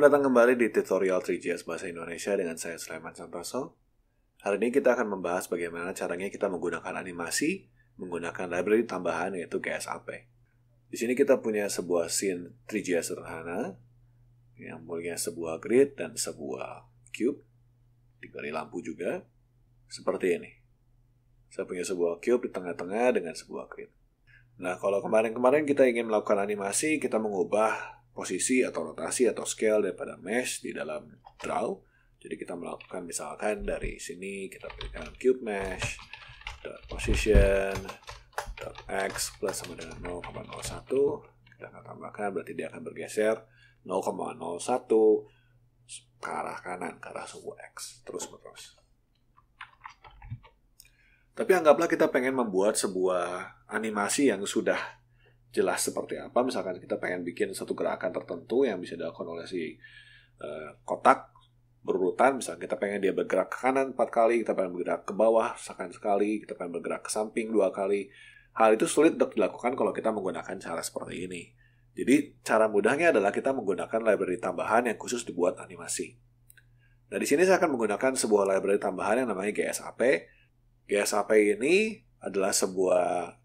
Selamat datang kembali di tutorial 3GS Bahasa Indonesia dengan saya Sulaiman Santoso. Hari ini kita akan membahas bagaimana caranya kita menggunakan animasi menggunakan library tambahan yaitu GSAP. Di sini kita punya sebuah scene 3GS sederhana yang punya sebuah grid dan sebuah cube, diberi lampu juga, seperti ini. Saya punya sebuah cube di tengah-tengah dengan sebuah grid. Nah, kalau kemarin-kemarin kita ingin melakukan animasi, kita mengubah posisi atau rotasi atau scale daripada mesh di dalam draw. Jadi kita melakukan misalkan dari sini kita berikan cube mesh .position .x plus sama dengan 0,01. Kita akan tambahkan, berarti dia akan bergeser 0,01 ke arah kanan, ke arah sebuah x, terus menerus. Tapi anggaplah kita pengen membuat sebuah animasi yang sudah jelas seperti apa. Misalkan kita pengen bikin satu gerakan tertentu yang bisa dilakukan oleh si kotak berurutan. Misalkan kita pengen dia bergerak ke kanan 4 kali, kita pengen bergerak ke bawah sekali, kita pengen bergerak ke samping 2 kali. Hal itu sulit untuk dilakukan kalau kita menggunakan cara seperti ini. Jadi cara mudahnya adalah kita menggunakan library tambahan yang khusus dibuat animasi. Nah, di sini saya akan menggunakan sebuah library tambahan yang namanya GSAP. GSAP ini adalah sebuah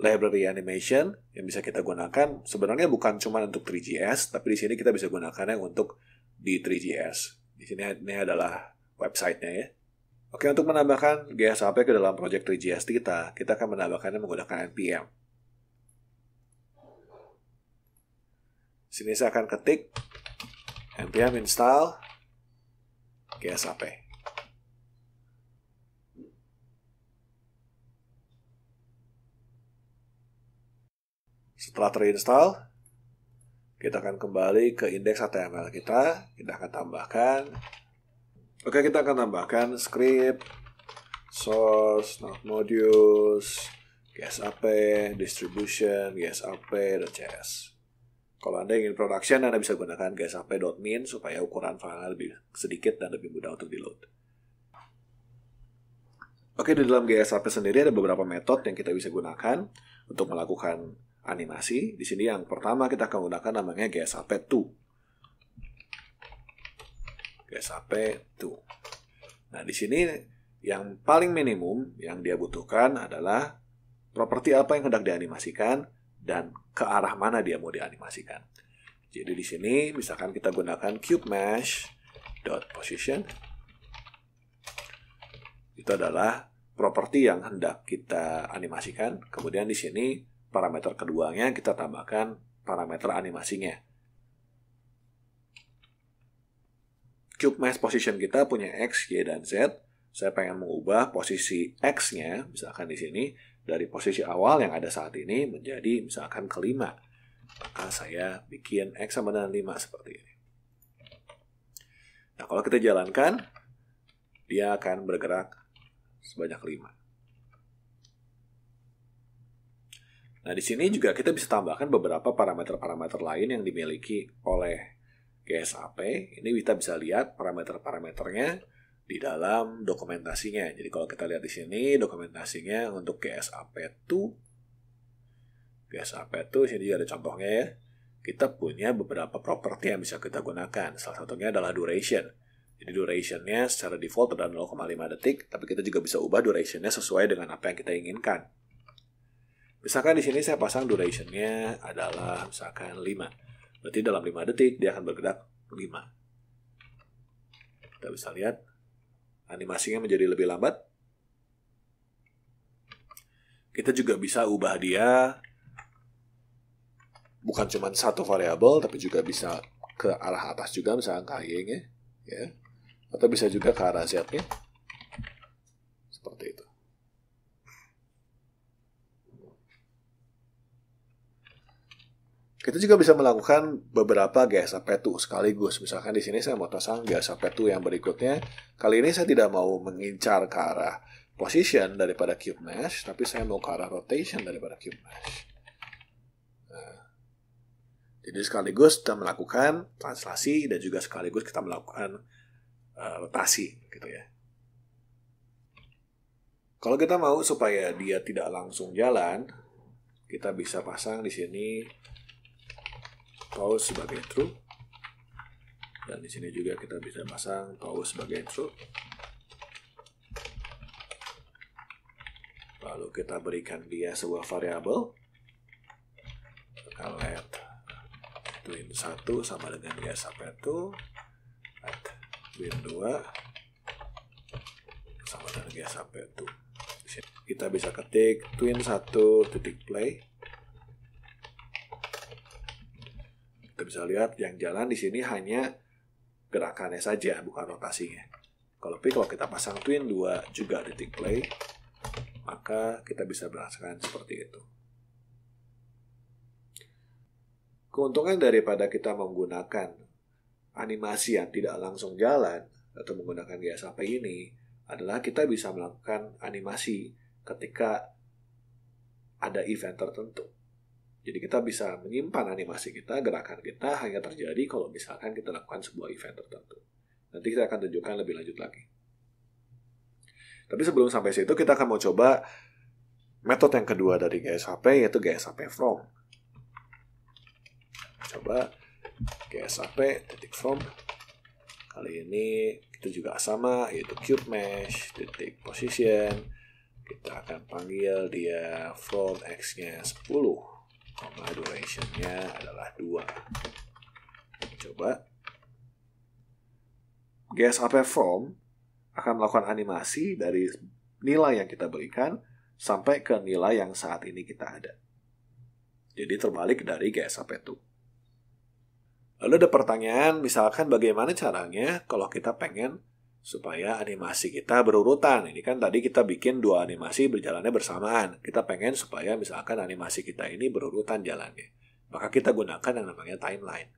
library animation yang bisa kita gunakan sebenarnya bukan cuma untuk 3GS, tapi di sini kita bisa gunakannya untuk di 3GS. Di sini ini adalah websitenya ya. Oke, untuk menambahkan GSAP ke dalam project 3GS kita akan menambahkannya menggunakan npm. Sini saya akan ketik npm install GSAP. Setelah terinstall, kita akan kembali ke indeks HTML kita akan tambahkan. Oke, kita akan tambahkan script, source, node modules, GSAP, distribution, GSAP.js. Kalau Anda ingin production, Anda bisa gunakan GSAP.min supaya ukuran filenya lebih sedikit dan lebih mudah untuk di-load. Oke, di dalam GSAP sendiri ada beberapa metode yang kita bisa gunakan untuk melakukan animasi. Di sini yang pertama kita akan gunakan namanya GSAP2. GSAP2. Nah, di sini yang paling minimum yang dia butuhkan adalah properti apa yang hendak dianimasikan dan ke arah mana dia mau dianimasikan. Jadi di sini misalkan kita gunakan cube mesh .position. Itu adalah properti yang hendak kita animasikan. Kemudian di sini parameter keduanya kita tambahkan parameter animasinya. Cube mesh position kita punya X, Y, dan Z. Saya pengen mengubah posisi X-nya, misalkan di sini, dari posisi awal yang ada saat ini menjadi misalkan ke 5. Maka saya bikin X sama dengan 5 seperti ini. Nah, kalau kita jalankan, dia akan bergerak sebanyak 5. Nah, di sini juga kita bisa tambahkan beberapa parameter-parameter lain yang dimiliki oleh GSAP. Ini kita bisa lihat parameter-parameternya di dalam dokumentasinya. Jadi kalau kita lihat di sini dokumentasinya untuk GSAP2. GSAP2 sini juga ada contohnya ya. Kita punya beberapa properti yang bisa kita gunakan. Salah satunya adalah duration. Jadi durationnya secara default adalah 0,5 detik, tapi kita juga bisa ubah durationnya sesuai dengan apa yang kita inginkan. Misalkan di sini saya pasang durationnya adalah misalkan 5. Berarti dalam 5 detik dia akan bergerak 5. Kita bisa lihat animasinya menjadi lebih lambat. Kita juga bisa ubah dia bukan cuma satu variabel, tapi juga bisa ke arah atas juga, misalkan ke Y-nya, ya. Atau bisa juga ke arah Z-nya. Seperti itu. Kita juga bisa melakukan beberapa GSAP2 sekaligus. Misalkan di sini saya mau pasang GSAP2 yang berikutnya. Kali ini saya tidak mau mengincar ke arah position daripada cube mesh, tapi saya mau ke arah rotation daripada cube mesh. Nah, jadi sekaligus kita melakukan translasi dan juga sekaligus kita melakukan rotasi, gitu ya. Kalau kita mau supaya dia tidak langsung jalan, kita bisa pasang di sini pause sebagai true. Dan di sini juga kita bisa pasang pause sebagai true. Lalu kita berikan dia sebuah variabel. Kita let twin 1 sama dengan GSAP2, let twin 2 sama dengan GSAP2. Kita bisa ketik twin 1 titik play. Kita bisa lihat yang jalan di sini hanya gerakannya saja, bukan rotasinya. Kalau kita pasang twin 2 juga titik play, maka kita bisa merasakan seperti itu. Keuntungan daripada kita menggunakan animasi yang tidak langsung jalan atau menggunakan GSAP ini adalah kita bisa melakukan animasi ketika ada event tertentu. Jadi kita bisa menyimpan animasi kita, gerakan kita hanya terjadi kalau misalkan kita lakukan sebuah event tertentu. Nanti kita akan tunjukkan lebih lanjut lagi. Tapi sebelum sampai situ, kita akan mau coba metode yang kedua dari GSAP, yaitu GSAP from. Coba GSAP titik from. Kali ini kita juga sama, yaitu cube mesh titik position. Kita akan panggil dia from x-nya 10. Duration-nya adalah 2. Coba GSAP from akan melakukan animasi dari nilai yang kita berikan sampai ke nilai yang saat ini kita ada. Jadi terbalik dari GSAP2. Lalu ada pertanyaan, misalkan bagaimana caranya kalau kita pengen supaya animasi kita berurutan. Ini kan tadi kita bikin 2 animasi berjalannya bersamaan. Kita pengen supaya misalkan animasi kita ini berurutan jalannya. Maka kita gunakan yang namanya timeline.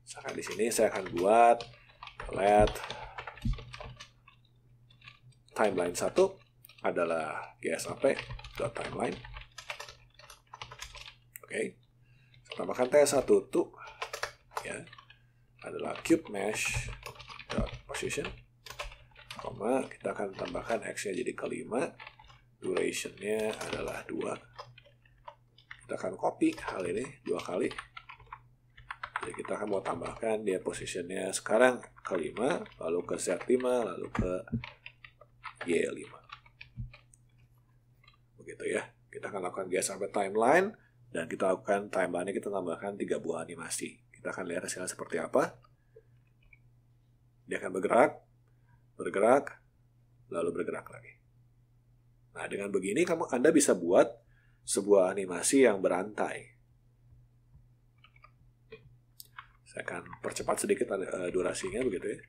Misalkan di sini saya akan buat let timeline 1 adalah GSAP.timeline. Oke. Saya tambahkan T1 tuh ya adalah cube mesh position, kita akan tambahkan x-nya jadi ke5, duration-nya adalah 2. Kita akan copy hal ini 2 kali. Jadi kita akan mau tambahkan dia position-nya sekarang ke5, lalu ke z5, lalu ke y5. Begitu ya. Kita akan lakukan GSAP timeline, dan kita lakukan timeline-nya, kita tambahkan 3 buah animasi. Kita akan lihat hasilnya seperti apa. Dia akan bergerak, lalu bergerak lagi. Nah, dengan begini Anda bisa buat sebuah animasi yang berantai. Saya akan percepat sedikit durasinya begitu ya.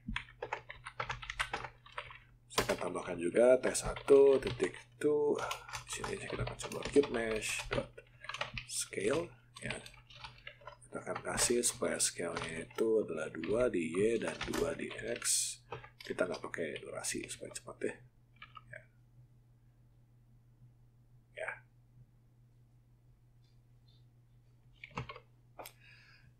Saya akan tambahkan juga T1 titik 2. Di sini kita akan coba cube mesh scale ya. Kita akan kasih supaya scale-nya itu adalah 2 di Y dan 2 di X. Kita nggak pakai durasi supaya cepat deh. Ya.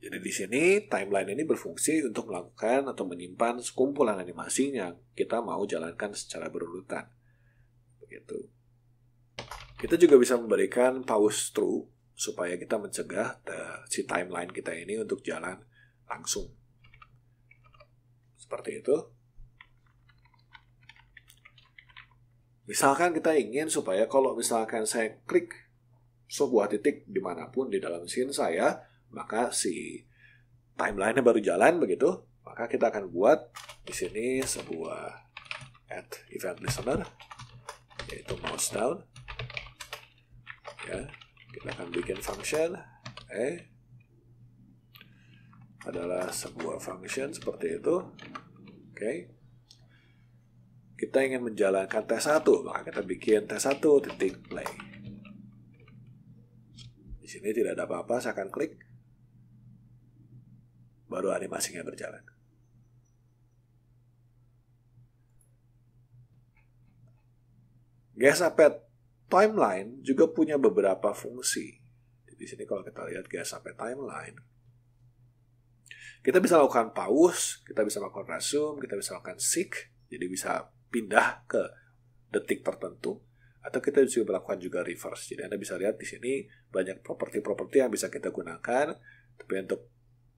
Jadi di sini timeline ini berfungsi untuk melakukan atau menyimpan sekumpulan animasi yang kita mau jalankan secara berurutan. Begitu. Kita juga bisa memberikan pause true supaya kita mencegah si timeline kita ini untuk jalan langsung. Seperti itu. Misalkan kita ingin supaya kalau misalkan saya klik sebuah titik dimanapun di dalam scene saya, maka si timeline-nya baru jalan begitu. Maka kita akan buat di sini sebuah add event listener, yaitu mouse down. Ya. Kita akan bikin function adalah sebuah function seperti itu. Oke. Kita ingin menjalankan T1, maka kita bikin T1 titik play. Di sini tidak ada apa-apa, saya akan klik. Baru animasinya berjalan. GSAP timeline juga punya beberapa fungsi. Di sini kalau kita lihat GSAP timeline, kita bisa lakukan pause, kita bisa melakukan resume, kita bisa lakukan seek, jadi bisa pindah ke detik tertentu, atau kita bisa melakukan juga reverse. Jadi Anda bisa lihat di sini banyak properti-properti yang bisa kita gunakan, tapi untuk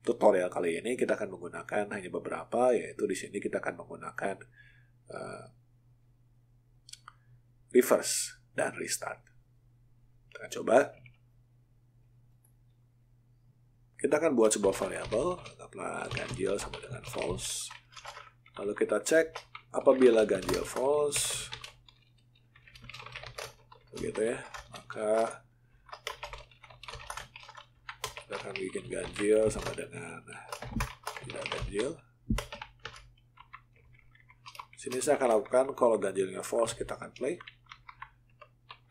tutorial kali ini kita akan menggunakan hanya beberapa, yaitu di sini kita akan menggunakan reverse dan restart. Kita coba. Kita akan buat sebuah variabel, anggaplah ganjil sama dengan false. Lalu kita cek apabila ganjil false, begitu ya, maka kita akan bikin ganjil sama dengan tidak ganjil. Sini saya akan lakukan kalau ganjilnya false kita akan play.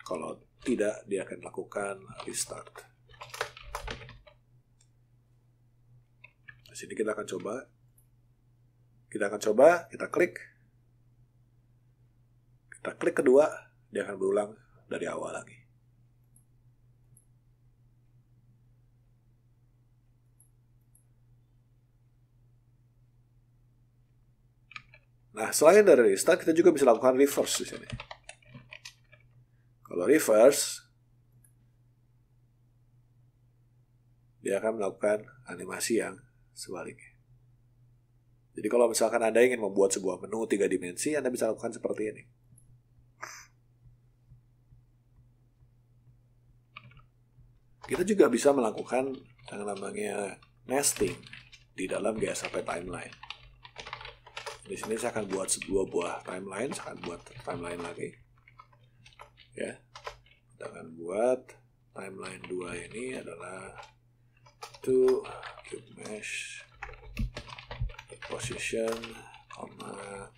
Kalau tidak dia akan lakukan restart. Di sini kita akan coba. Kita klik. Kita klik kedua, dia akan berulang dari awal lagi. Nah, selain dari restart, kita juga bisa lakukan reverse di sini. Kalau reverse, dia akan melakukan animasi yang sebaliknya. Jadi kalau misalkan Anda ingin membuat sebuah menu 3 dimensi, Anda bisa lakukan seperti ini. Kita juga bisa melakukan yang namanya nesting di dalam GSAP timeline. Di sini saya akan buat sebuah buah timeline, saya akan buat timeline lagi. Ya. Kita akan buat timeline 2 ini adalah to cube mesh position,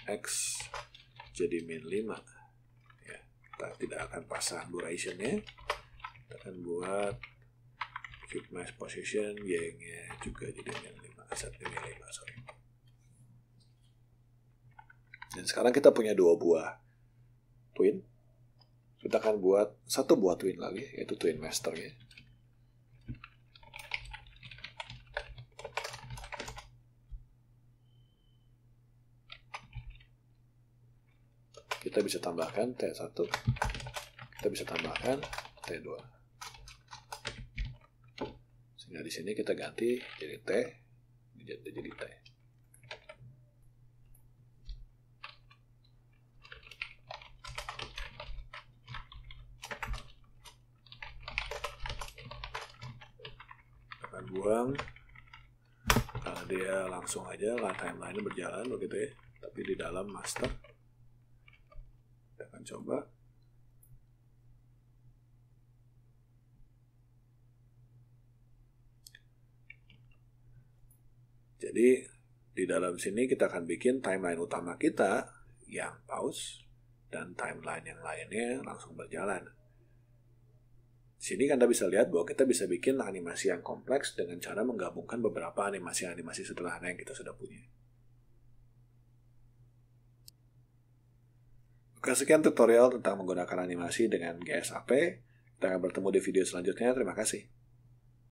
x jadi min 5. Ya, kita tidak akan pasang durationnya. Kita akan buat cube mesh position y-nya juga jadi min 5, setnya min 5, sorry. Dan sekarang kita punya 2 buah twin. Kita akan buat 1 buah twin lagi, yaitu twin masternya. Kita bisa tambahkan T1, kita bisa tambahkan T2. Sehingga di sini kita ganti jadi T, jadi T. Akan buang, karena dia langsung aja timeline berjalan begitu ya, tapi di dalam master. Kita akan coba. Jadi di dalam sini kita akan bikin timeline utama kita yang pause dan timeline yang lainnya langsung berjalan. Di sini Anda bisa lihat bahwa kita bisa bikin animasi yang kompleks dengan cara menggabungkan beberapa animasi-animasi sederhana yang kita sudah punya. Oke, sekian tutorial tentang menggunakan animasi dengan GSAP. Kita akan bertemu di video selanjutnya. Terima kasih.